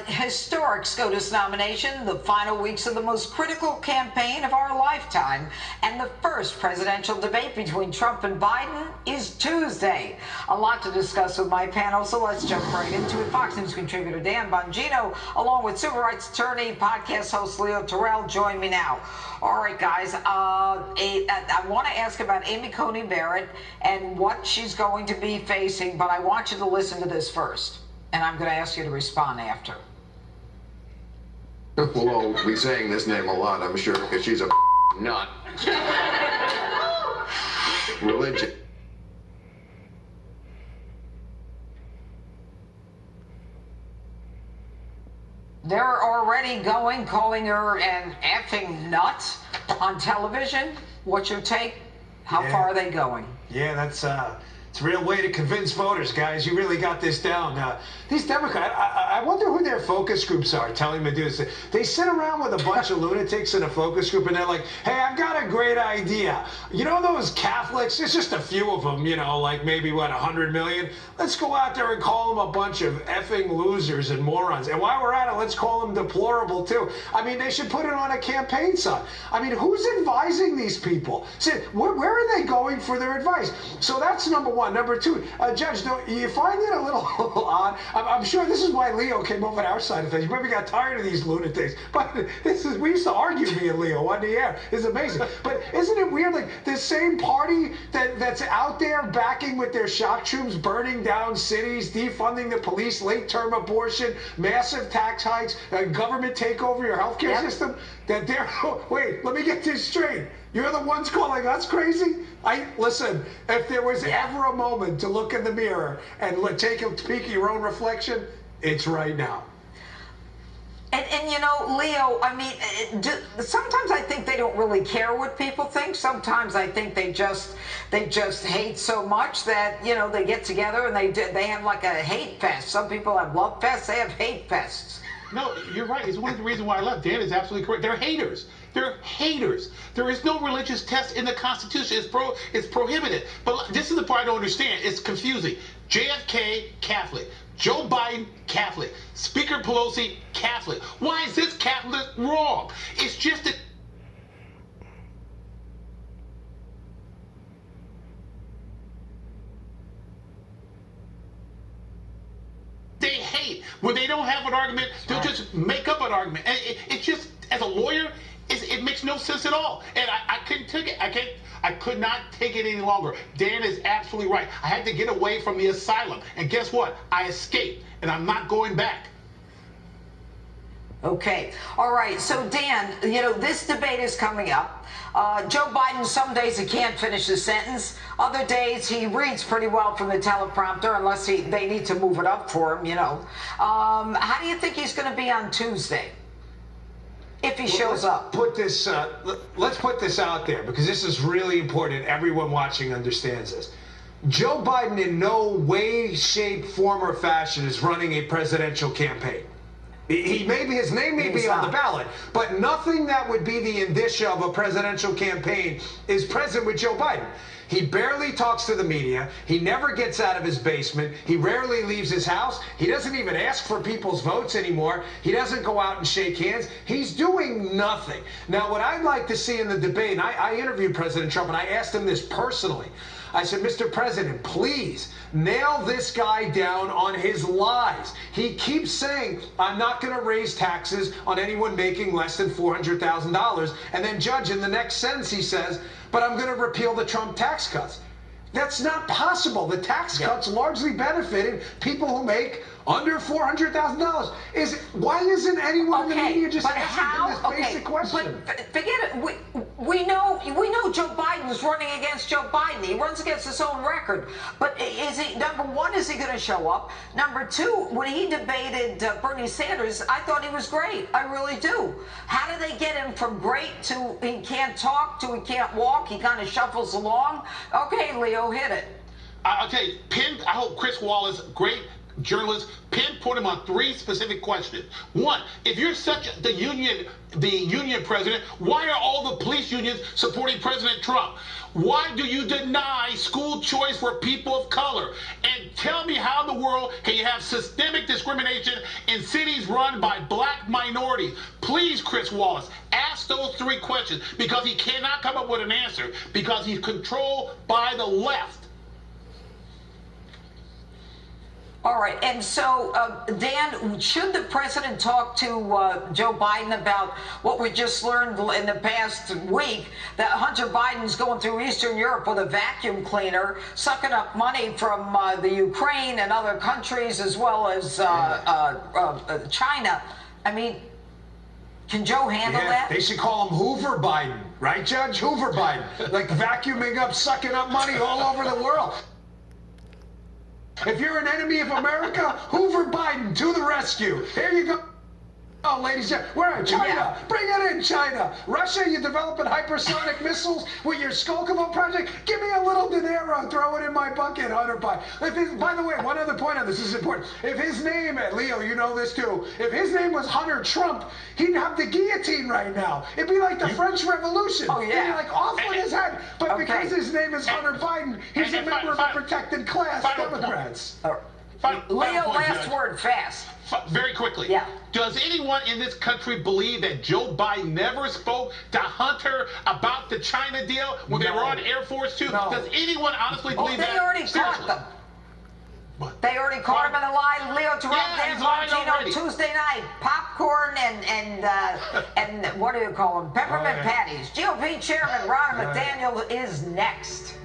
historic SCOTUS nomination, the final weeks of the most critical campaign of our lifetime, and the first presidential debate between Trump and Biden is Tuesday. A lot to discuss with my panel, so let's jump right into it. Fox News contributor Dan Bongino, along with civil rights attorney, podcast host Leo Terrell, join me now. All right, guys, I want to ask about Amy Coney Barrett and what she's going to be facing, but I want you to listen to this first, and I'm going to ask you to respond after. We'll all be saying this name a lot, I'm sure, because she's a nut. Religion. They're already calling her an effing nut on television. What's your take? How far are they going? Yeah, it's a real way to convince voters, guys. You really got this down. These Democrats, I wonder who their focus groups are telling them to do this. They sit around with a bunch of lunatics in a focus group and they're like, hey, I've got a great idea. You know those Catholics? There's just a few of them, you know, like maybe, 100 million? Let's go out there and call them a bunch of effing losers and morons. And while we're at it, let's call them deplorable, too. I mean, they should put it on a campaign sign. I mean, who's advising these people? See, where are they going for their advice? So that's number one. Number two, Judge, don't you find it a little odd? I'm sure this is why Leo came over to our side of things. You maybe got tired of these lunatics. But we used to argue, me and Leo, on the air. It's amazing. But isn't it weird, like, the same party that's out there backing with their shock troops, burning down cities, defunding the police, late-term abortion, massive tax hikes, government takeover your healthcare system, that they're, wait, let me get this straight. You're the ones calling us crazy? Listen, if there was ever a moment to look in the mirror and take a peek at your own reflection, it's right now. And you know, Leo, I mean, sometimes I think they don't really care what people think. Sometimes I think they just hate so much that, you know, they get together and they have like a hate fest. Some people have love fests, they have hate fests. No, you're right. It's one of the reasons why I left. Dan is absolutely correct. They're haters. They're haters. There is no religious test in the Constitution. It's prohibited. But this is the part I don't understand. It's confusing. JFK, Catholic. Joe Biden, Catholic. Speaker Pelosi, Catholic. Why is this Catholic wrong? It's just that they hate. When they don't have an argument, they'll just make up an argument. And it's just, as a lawyer, it makes no sense at all. And I couldn't take it. I could not take it any longer. Dan is absolutely right. I had to get away from the asylum. And guess what? I escaped. And I'm not going back. Okay. All right. So, Dan, you know, this debate is coming up. Joe Biden, some days he can't finish a sentence. Other days he reads pretty well from the teleprompter, unless they need to move it up for him, you know. How do you think he's going to be on Tuesday? If he shows up. Let's put this out there, because this is really important. Everyone watching understands this. Joe Biden in no way, shape, form, or fashion is running a presidential campaign. His name may be on the ballot, but nothing that would be the indicia of a presidential campaign is present with Joe Biden. He barely talks to the media. He never gets out of his basement. He rarely leaves his house. He doesn't even ask for people's votes anymore. He doesn't go out and shake hands. He's doing nothing. Now, what I'd like to see in the debate, and I interviewed President Trump, and I asked him this personally. I said, Mr. President, please nail this guy down on his lies. He keeps saying, I'm not going to raise taxes on anyone making less than $400,000. And then, Judge, in the next sentence, he says, but I'm going to repeal the Trump tax cuts. That's not possible. The tax cuts largely benefited people who make under $400,000. Why isn't anyone in the media just asking this basic question? But forget it. We know Joe Biden is running against Joe Biden. He runs against his own record. But number one, is he going to show up? Number two, when he debated Bernie Sanders, I thought he was great. I really do. How do they get him from great to he can't talk to he can't walk? He kind of shuffles along. Okay, Leo, hit it. I'll tell you, I hope Chris Wallace, great journalists pinpoint him on 3 specific questions. One, if you're such the union president, why are all the police unions supporting President Trump? Why do you deny school choice for people of color? And tell me how in the world can you have systemic discrimination in cities run by black minorities? Please, Chris Wallace, ask those 3 questions, because he cannot come up with an answer, because he's controlled by the left. All right, and so, Dan, should the president talk to Joe Biden about what we just learned in the past week, that Hunter Biden's going through Eastern Europe with a vacuum cleaner, sucking up money from the Ukraine and other countries, as well as China? I mean, can Joe handle that? They should call him Hoover Biden, right, Judge? Hoover Biden. Like vacuuming up, sucking up money all over the world. If you're an enemy of America, Hoover Biden to the rescue. Here you go. Oh, ladies and gentlemen, we're in China. Yeah. Bring it in, China. Russia, you developing hypersonic missiles with your Skolkovo project? Give me a little dinero, throw it in my bucket, Hunter Biden. By the way, one other point on this is important. If his name, Leo, you know this too, if his name was Hunter Trump, he'd have the guillotine right now. It'd be like the French Revolution. Oh, yeah. It'd be like off with his head. But because his name is Hunter Biden, he's a member of a protected class, Democrats. Leo, last word, fast. Very quickly. Yeah. Does anyone in this country believe that Joe Biden never spoke to Hunter about the China deal when they were on Air Force Two? No. Does anyone honestly believe that? They already caught them. What? They already caught him in a lie. Leo he's lying already. Tuesday night, popcorn and what do you call them? Peppermint patties. GOP Chairman Ron McDaniel is next.